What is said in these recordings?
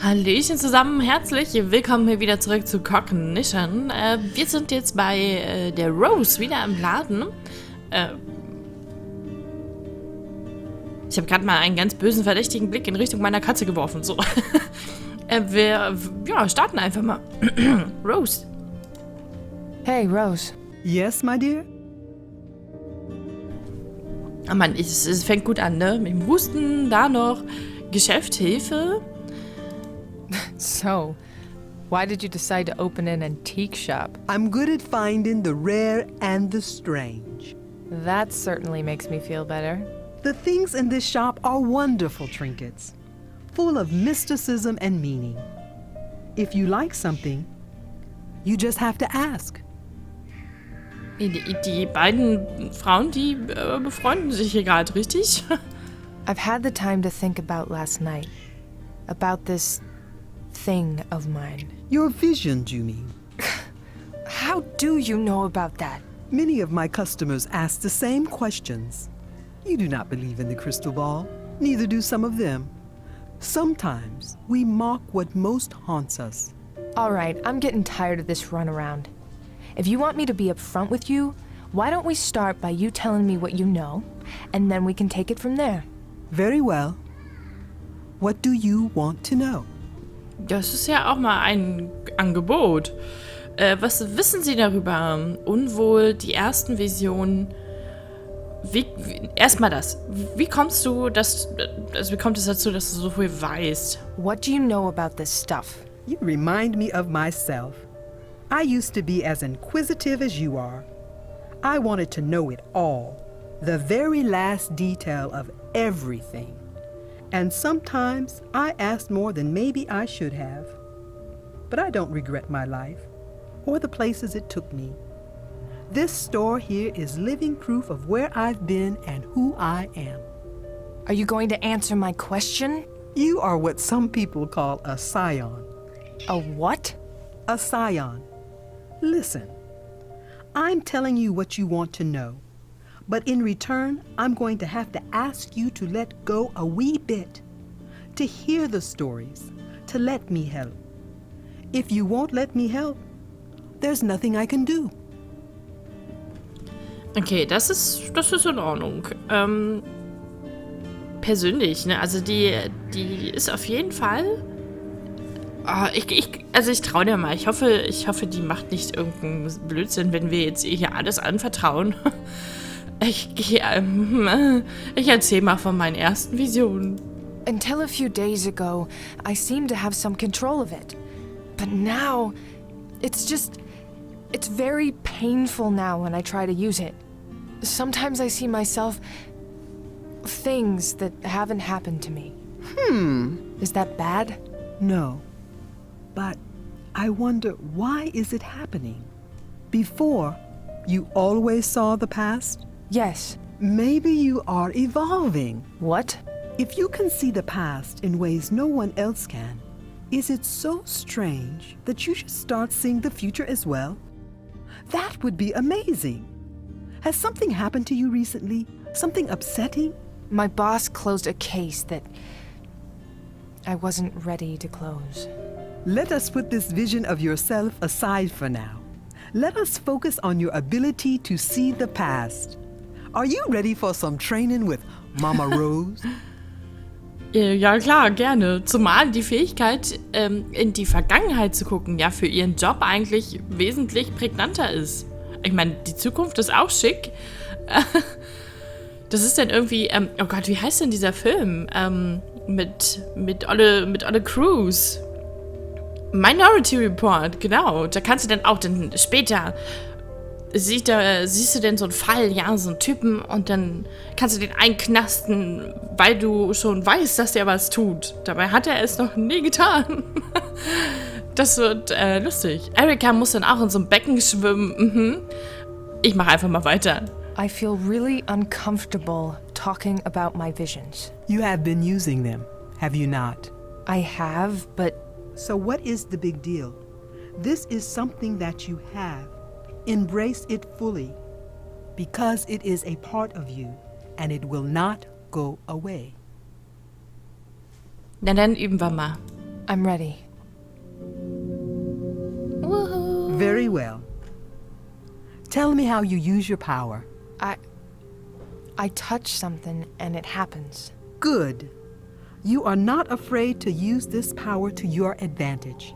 Hallöchen zusammen, herzlich willkommen hier wieder zurück zu Cognition. Wir sind jetzt bei der Rose wieder im Laden. Ich habe gerade mal einen ganz bösen, verdächtigen Blick in Richtung meiner Katze geworfen. So. Wir starten einfach mal. Rose. Hey, Rose. Yes, my dear? Oh Mann, es fängt gut an, ne? Mit dem Husten, da noch Geschäft, Hilfe. So, why did you decide to open an antique shop? I'm good at finding the rare and the strange. That certainly makes me feel better. The things in this shop are wonderful trinkets, full of mysticism and meaning. If you like something, you just have to ask. Die beiden Frauen, die befreunden sich hier gerade, richtig? I've had the time to think about last night. About this thing of mine. Your vision, you mean? How do you know about that? Many of my customers ask the same questions. You do not believe in the crystal ball, neither do some of them. Sometimes we mock what most haunts us. All right, I'm getting tired of this runaround. If you want me to be upfront with you, why don't we start by you telling me what you know, and then we can take it from there. Very well. What do you want to know? Das ist ja auch mal ein Angebot. Was wissen Sie darüber? Unwohl, die ersten Visionen. Erstmal das. Wie kommt es dazu, dass du so viel weißt? What do you know about this stuff? You remind me of myself. I used to be as inquisitive as you are. I wanted to know it all, the very last detail of everything. And sometimes I asked more than maybe I should have. But I don't regret my life, or the places it took me. This store here is living proof of where I've been and who I am. Are you going to answer my question? You are what some people call a scion. A what? A scion. Listen, I'm telling you what you want to know. But in return, I'm going to have to ask you to let go a wee bit, to hear the stories, to let me help. If you won't let me help, there's nothing I can do. Okay, das ist in Ordnung. Persönlich, ne? Also die ist auf jeden Fall. Ich traue dir mal. Ich hoffe, die macht nicht irgendeinen Blödsinn, wenn wir jetzt ihr hier alles anvertrauen. Ich erzähl mal von meinen ersten Visionen. Until a few days ago, I seemed to have some control of it. But now, it's very painful now when I try to use it. Sometimes I see myself things that haven't happened to me. Is that bad? No. But I wonder, why is it happening? Before, you always saw the past? Yes. Maybe you are evolving. What? If you can see the past in ways no one else can, is it so strange that you should start seeing the future as well? That would be amazing. Has something happened to you recently? Something upsetting? My boss closed a case that I wasn't ready to close. Let us put this vision of yourself aside for now. Let us focus on your ability to see the past. Are you ready for some training with Mama Rose? Ja klar, gerne. Zumal die Fähigkeit, in die Vergangenheit zu gucken, ja für ihren Job eigentlich wesentlich prägnanter ist. Ich meine, die Zukunft ist auch schick. Das ist dann irgendwie, oh Gott, wie heißt denn dieser Film? Mit Olle Cruz. Minority Report, genau. Da kannst du dann auch später siehst du denn so einen Fall, ja, so einen Typen, und dann kannst du den einknasten, weil du schon weißt, dass der was tut. Dabei hat er es noch nie getan. Das wird lustig. Erika muss dann auch in so einem Becken schwimmen. Ich mache einfach mal weiter. I feel really uncomfortable talking about my visions. You have been using them, have you not? I have, but... So what is the big deal? This is something that you have. Embrace it fully, because it is a part of you, and it will not go away. Na, dann üben wir mal. I'm ready. Woohoo. Very well. Tell me how you use your power. I touch something and it happens. Good. You are not afraid to use this power to your advantage.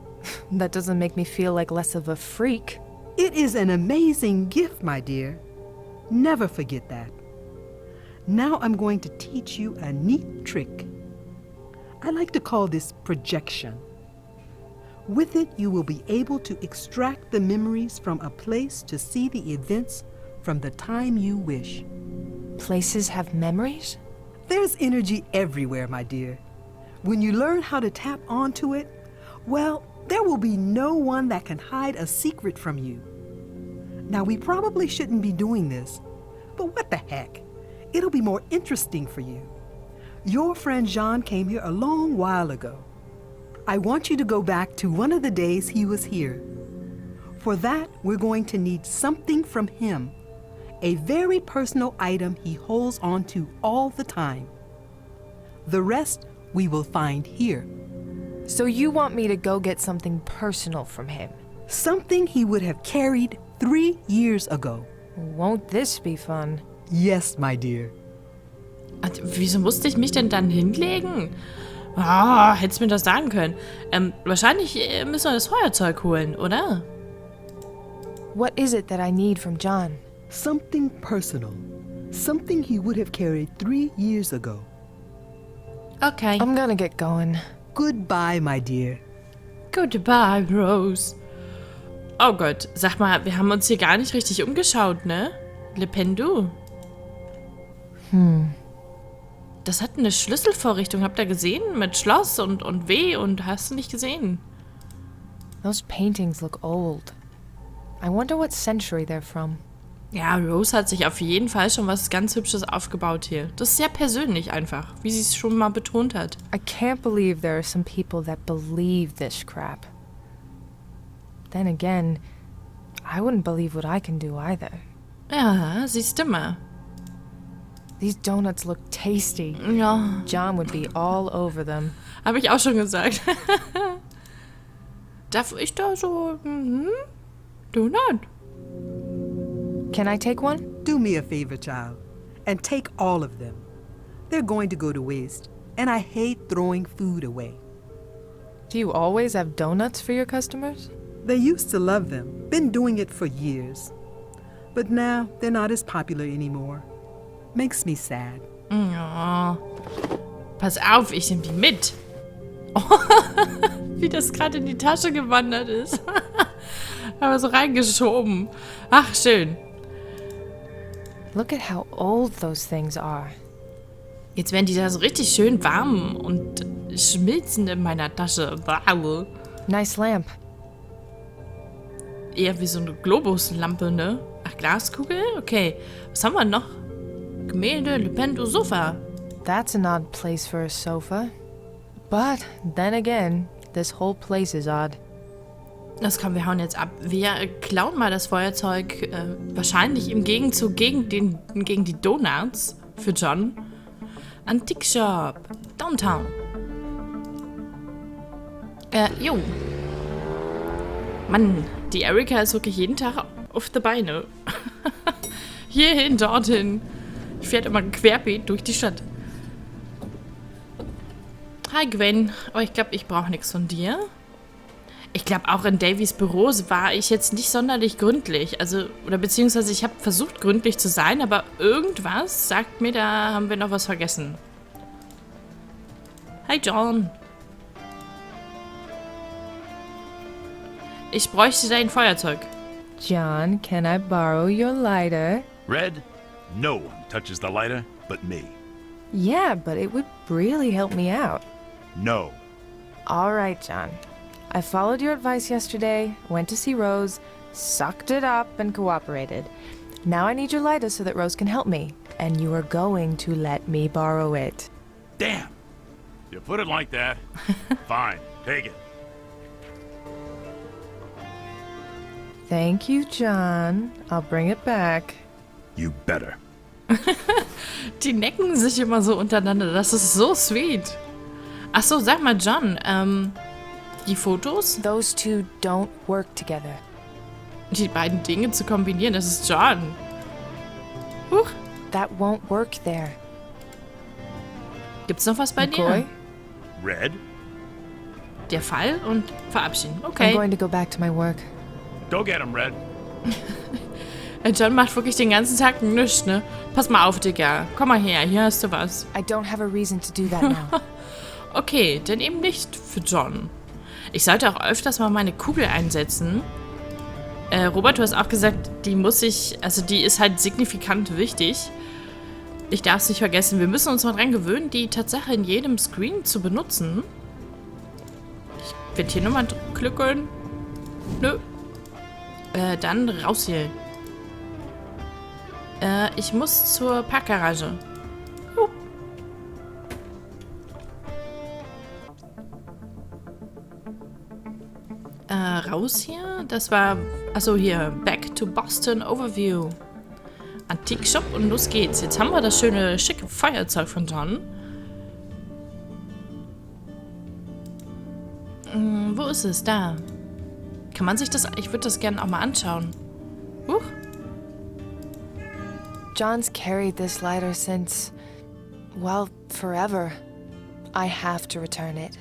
That doesn't make me feel like less of a freak. It is an amazing gift, my dear. Never forget that. Now I'm going to teach you a neat trick. I like to call this projection. With it, you will be able to extract the memories from a place to see the events from the time you wish. Places have memories? There's energy everywhere, my dear. When you learn how to tap onto it, well, there will be no one that can hide a secret from you. Now, we probably shouldn't be doing this, but what the heck? It'll be more interesting for you. Your friend Jean came here a long while ago. I want you to go back to one of the days he was here. For that, we're going to need something from him, a very personal item he holds on to all the time. The rest we will find here. So you want me to go get something personal from him? Something he would have carried 3 years ago. Won't this be fun? Yes, my dear. Wieso musste ich mich denn dann hinlegen? Ah, hättest mir das sagen können. Wahrscheinlich müssen wir das Feuerzeug holen, oder? What is it that I need from John? Something personal. Something he would have carried 3 years ago. Okay. I'm gonna get going. Goodbye, my dear. Goodbye, Rose. Oh Gott, sag mal, wir haben uns hier gar nicht richtig umgeschaut, ne? Le Pendu. Das hat eine Schlüsselvorrichtung, habt ihr gesehen? Mit Schloss und W und hast du nicht gesehen? Those paintings look old. I wonder what century they're from. Ja, Rose hat sich auf jeden Fall schon was ganz Hübsches aufgebaut hier. Das ist sehr persönlich einfach, wie sie es schon mal betont hat. I can't believe there are some people that believe this crap. Then again, I wouldn't believe what I can do either. Ja, siehst du mal. These donuts look tasty. Ja, John would be all over them. habe ich auch schon gesagt. Darf ich da so... Donut? Can I take one? Do me a favor, child, and take all of them. They're going to go to waste, and I hate throwing food away. Do you always have donuts for your customers? They used to love them, been doing it for years. But now they're not as popular anymore. Makes me sad. Ja. Pass auf, ich nehme die mit. Oh, wie das gerade in die Tasche gewandert ist. Aber so reingeschoben. Ach, schön. Look at how old those things are. Jetzt werden die da so richtig schön warm und schmilzen in meiner Tasche. Wow. Nice lamp. Eher wie so eine Globuslampe, ne? Ach, Glaskugel? Okay. Was haben wir noch? Gemälde, Le Pendu, Sofa. That's an odd place for a sofa. But then again, this whole place is odd. Das kommen wir hauen jetzt ab. Wir klauen mal das Feuerzeug, wahrscheinlich im Gegenzug gegen die Donuts für John. Antikshop, Downtown. Jo. Mann, die Erika ist wirklich jeden Tag auf die Beine. Hierhin, dorthin. Ich fährt immer querbeet durch die Stadt. Hi Gwen, oh, ich glaube, ich brauche nichts von dir. Ich glaube, auch in Davys Büro war ich jetzt nicht sonderlich gründlich. Also, oder beziehungsweise ich habe versucht, gründlich zu sein, aber irgendwas sagt mir, da haben wir noch was vergessen. Hi John. Ich bräuchte dein Feuerzeug. John, can I borrow your lighter? Red, no one touches the lighter but me. Yeah, but it would really help me out. No. All right, John. I followed your advice yesterday, went to see Rose, sucked it up, and cooperated. Now I need your lighter so that Rose can help me, and you are going to let me borrow it. Damn. You put it like that. Fine, take it. Thank you, John. I'll bring it back. You better. Die necken sich immer so untereinander. Das ist so sweet. Ach so, sag mal, John, Die Fotos? Those two don't work together. Die beiden Dinge zu kombinieren, das ist John. Huch. That won't work there. Gibt's noch was bei McCoy? dir? Red? Der Fall und verabschieden. I'm Okay. going to go back to my work. Go get him, Red. John macht wirklich den ganzen Tag nichts, ne? Pass mal auf, Digga. Komm mal her, hier hast du was. I don't have a reason to do that now. Okay, denn eben nicht für John. Ich sollte auch öfters mal meine Kugel einsetzen. Robert, du hast auch gesagt, die ist halt signifikant wichtig. Ich darf es nicht vergessen. Wir müssen uns noch dran gewöhnen, die Tatsache in jedem Screen zu benutzen. Ich werde hier nochmal klicken. Nö. Dann raus hier. Ich muss zur Parkgarage. Raus hier. Das war, achso hier, Back to Boston Overview. Antikshop und los geht's. Jetzt haben wir das schöne, schicke Feuerzeug von John. Wo ist es? Da. Kann man sich das, ich würde das gerne auch mal anschauen. Huch. John's carried this lighter since, well, forever. I have to return it.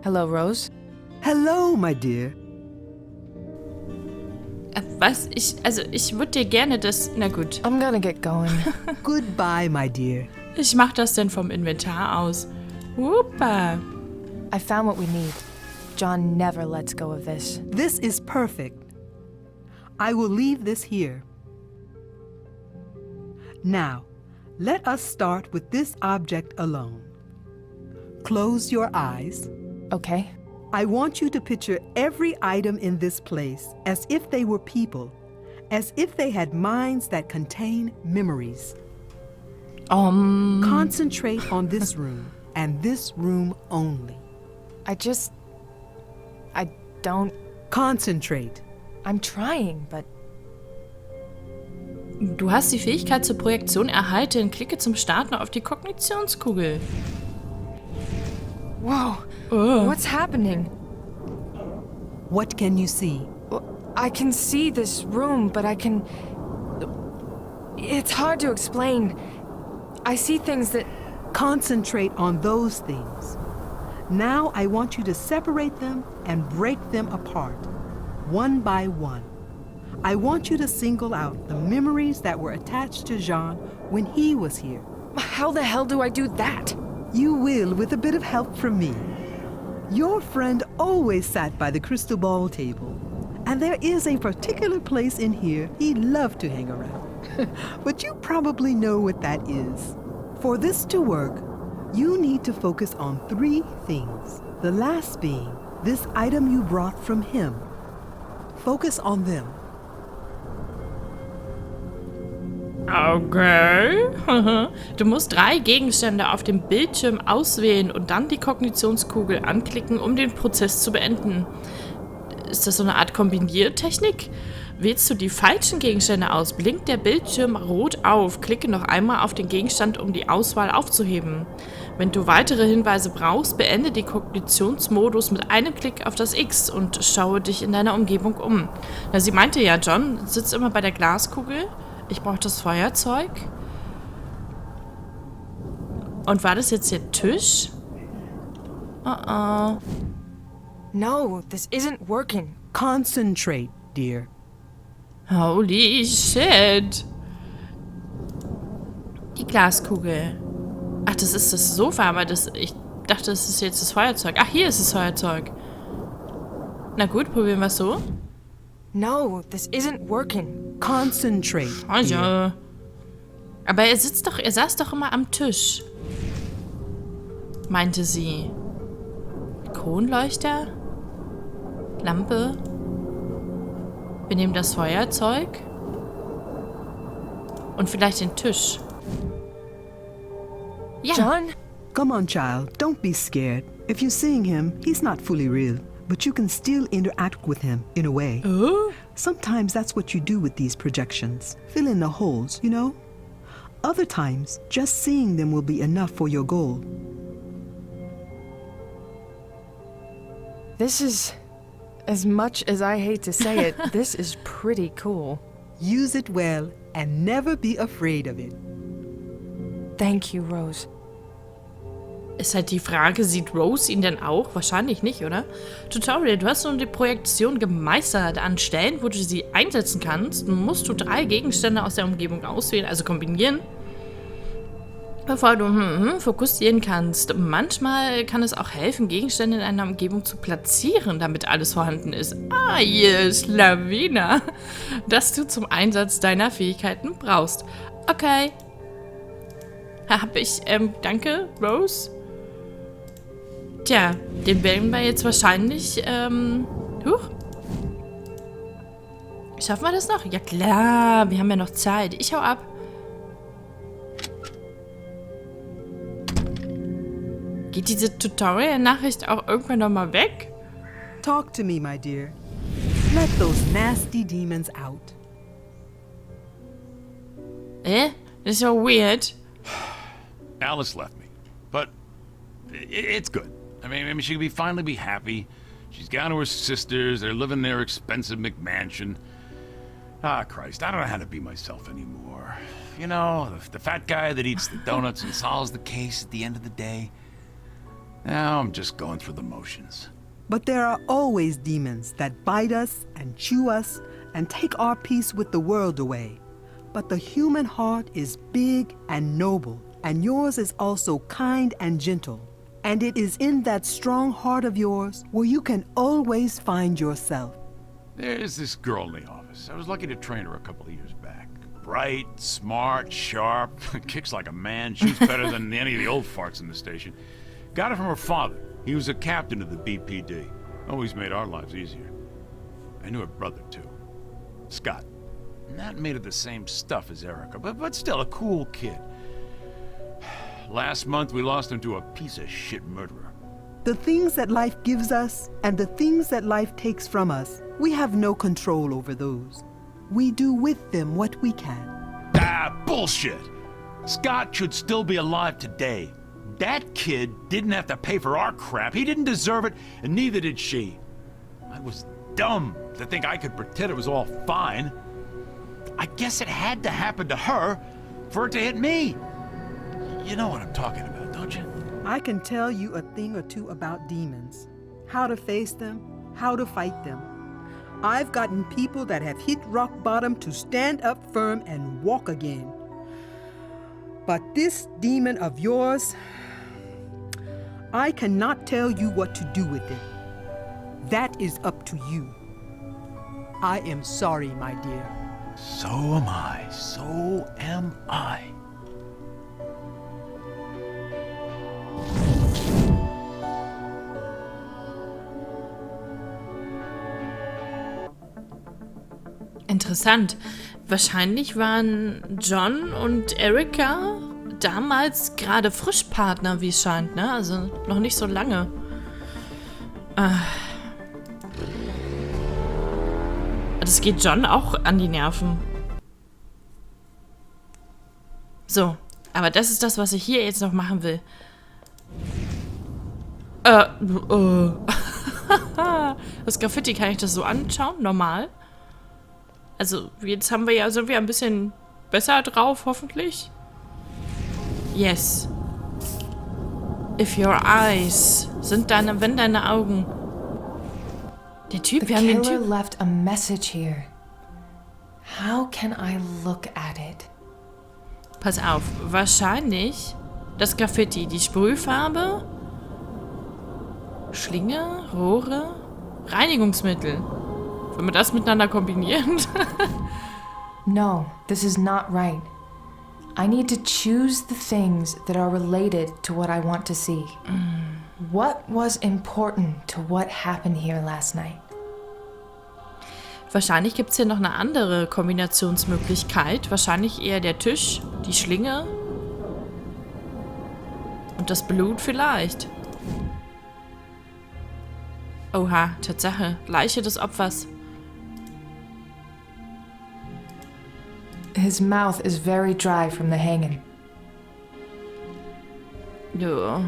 Hello, Rose. Hello, my dear. Was? Ich würde dir gerne das, na gut. I'm gonna get going. Goodbye, my dear. Ich mach das denn vom Inventar aus. Whoopa. I found what we need. John never lets go of this. This is perfect. I will leave this here. Now, let us start with this object alone. Close your eyes. Okay. I want you to picture every item in this place as if they were people, as if they had minds that contain memories. Concentrate on this room and this room only. I don't... Concentrate. I'm trying, but... Du hast die Fähigkeit zur Projektion erhalten. Klicke zum Starten auf die Kognitionskugel. Whoa! What's happening? What can you see? I can see this room, but I can... It's hard to explain. I see things that... Concentrate on those things. Now I want you to separate them and break them apart, one by one. I want you to single out the memories that were attached to Jean when he was here. How the hell do I do that? You will with a bit of help from me. Your friend always sat by the crystal ball table, and there is a particular place in here he loved to hang around. But you probably know what that is. For this to work, you need to focus on 3 things. The last being this item you brought from him. Focus on them. Okay. Du musst 3 Gegenstände auf dem Bildschirm auswählen und dann die Kognitionskugel anklicken, um den Prozess zu beenden. Ist das so eine Art Kombiniertechnik? Wählst du die falschen Gegenstände aus, blinkt der Bildschirm rot auf. Klicke noch einmal auf den Gegenstand, um die Auswahl aufzuheben. Wenn du weitere Hinweise brauchst, beende den Kognitionsmodus mit einem Klick auf das X und schaue dich in deiner Umgebung um. Na, sie meinte ja, John sitzt immer bei der Glaskugel. Ich brauche das Feuerzeug. Und war das jetzt der Tisch? No, this isn't working. Concentrate, dear. Holy shit. Die Glaskugel. Ach, das ist das Sofa, aber ich dachte, das ist jetzt das Feuerzeug. Ach, hier ist das Feuerzeug. Na gut, probieren wir es so. No, this isn't working. Concentrate, Oh dear. ja. Aber er saß doch immer am Tisch. Meinte sie. Kronleuchter? Lampe? Wir nehmen das Feuerzeug. Und vielleicht den Tisch. Ja. John? Come on, child. Don't be scared. If you're seeing him, he's not fully real, but you can still interact with him in a way. Oh? Sometimes that's what you do with these projections. Fill in the holes, you know? Other times, just seeing them will be enough for your goal. This is, as much as I hate to say it, this is pretty cool. Use it well and never be afraid of it. Thank you, Rose. Ist halt die Frage, sieht Rose ihn denn auch? Wahrscheinlich nicht, oder? Tutorial, du hast nun die Projektion gemeistert. An Stellen, wo du sie einsetzen kannst, musst du 3 Gegenstände aus der Umgebung auswählen, also kombinieren, bevor du fokussieren kannst. Manchmal kann es auch helfen, Gegenstände in einer Umgebung zu platzieren, damit alles vorhanden ist. Ah, yes, Lawina. Das du zum Einsatz deiner Fähigkeiten brauchst. Okay. Danke, Rose. Tja, den werden wir jetzt wahrscheinlich, Schaffen wir das noch? Ja klar, wir haben ja noch Zeit. Ich hau ab. Geht diese Tutorial-Nachricht auch irgendwann nochmal weg? Talk to me, my dear. Let those nasty demons out. Das ist so weird. Alice left me, but it's good. I mean, she can finally be happy. She's gone to her sisters. They're living in their expensive McMansion. Ah, Christ, I don't know how to be myself anymore. You know, the fat guy that eats the donuts and solves the case at the end of the day. Now I'm just going through the motions. But there are always demons that bite us and chew us and take our peace with the world away. But the human heart is big and noble, and yours is also kind and gentle. And it is in that strong heart of yours where you can always find yourself. There's this girl in the office. I was lucky to train her a couple of years back. Bright, smart, sharp, kicks like a man, shoots better than any of the old farts in the station. Got it from her father. He was a captain of the BPD. Always made our lives easier. I knew her brother, too. Scott. Not made of the same stuff as Erica, but still a cool kid. Last month, we lost him to a piece of shit murderer. The things that life gives us and the things that life takes from us, we have no control over those. We do with them what we can. Ah, bullshit! Scott should still be alive today. That kid didn't have to pay for our crap. He didn't deserve it, and neither did she. I was dumb to think I could pretend it was all fine. I guess it had to happen to her for it to hit me. You know what I'm talking about, don't you? I can tell you a thing or two about demons. How to face them, how to fight them. I've gotten people that have hit rock bottom to stand up firm and walk again. But this demon of yours, I cannot tell you what to do with it. That is up to you. I am sorry, my dear. So am I. So am I. Interessant. Wahrscheinlich waren John und Erica damals gerade Frischpartner, wie es scheint, ne? Also noch nicht so lange. Das geht John auch an die Nerven. So, aber das ist das, was ich hier jetzt noch machen will. Das Graffiti, kann ich das so anschauen? Normal? Also, jetzt sind wir ein bisschen besser drauf, hoffentlich. Yes. If your eyes. Wenn deine Augen. Der Typ, wir haben den Typ. Left a message here. How can I look at it? Pass auf, wahrscheinlich das Graffiti, die Sprühfarbe, Schlinge, Rohre, Reinigungsmittel. Wenn wir das miteinander kombinieren. No, this is not right. I need to choose the things that are related to what I want to see. What was important to what happened here last night? Wahrscheinlich gibt es hier noch eine andere Kombinationsmöglichkeit. Wahrscheinlich eher der Tisch, die Schlinge und das Blut vielleicht. Oha, Tatsache. Leiche des Opfers. His mouth is very dry from the hanging. Ja.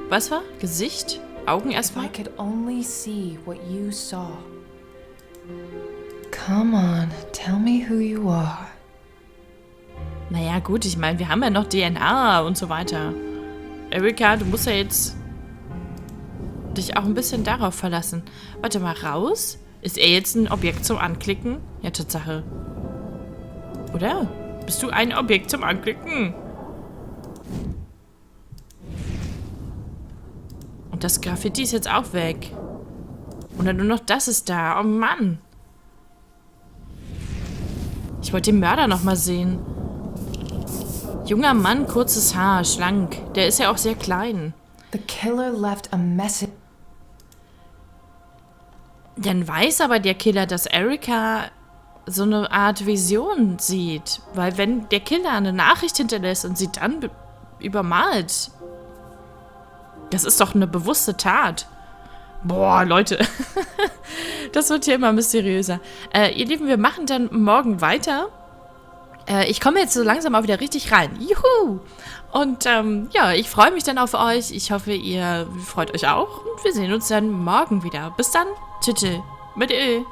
Was war? Gesicht? Augen If I erstmal? could only see what you saw. Come on, tell me who you are. Naja, gut, ich meine, wir haben ja noch DNA und so weiter. Erika, du musst ja jetzt dich auch ein bisschen darauf verlassen. Warte mal, raus? Ist er jetzt ein Objekt zum Anklicken? Ja, Tatsache. Oder? Bist du ein Objekt zum Anklicken? Und das Graffiti ist jetzt auch weg. Und dann nur noch das ist da. Oh Mann. Ich wollte den Mörder noch mal sehen. Junger Mann, kurzes Haar, schlank. Der ist ja auch sehr klein. The killer left a message. Dann weiß aber der Killer, dass Erika so eine Art Vision sieht. Weil wenn der Killer eine Nachricht hinterlässt und sie dann übermalt, das ist doch eine bewusste Tat. Boah, Leute. Das wird hier immer mysteriöser. Ihr Lieben, wir machen dann morgen weiter. Ich komme jetzt so langsam auch wieder richtig rein. Juhu! Und ja, ich freue mich dann auf euch. Ich hoffe, ihr freut euch auch. Und wir sehen uns dann morgen wieder. Bis dann. Tschüss. Mit Ö.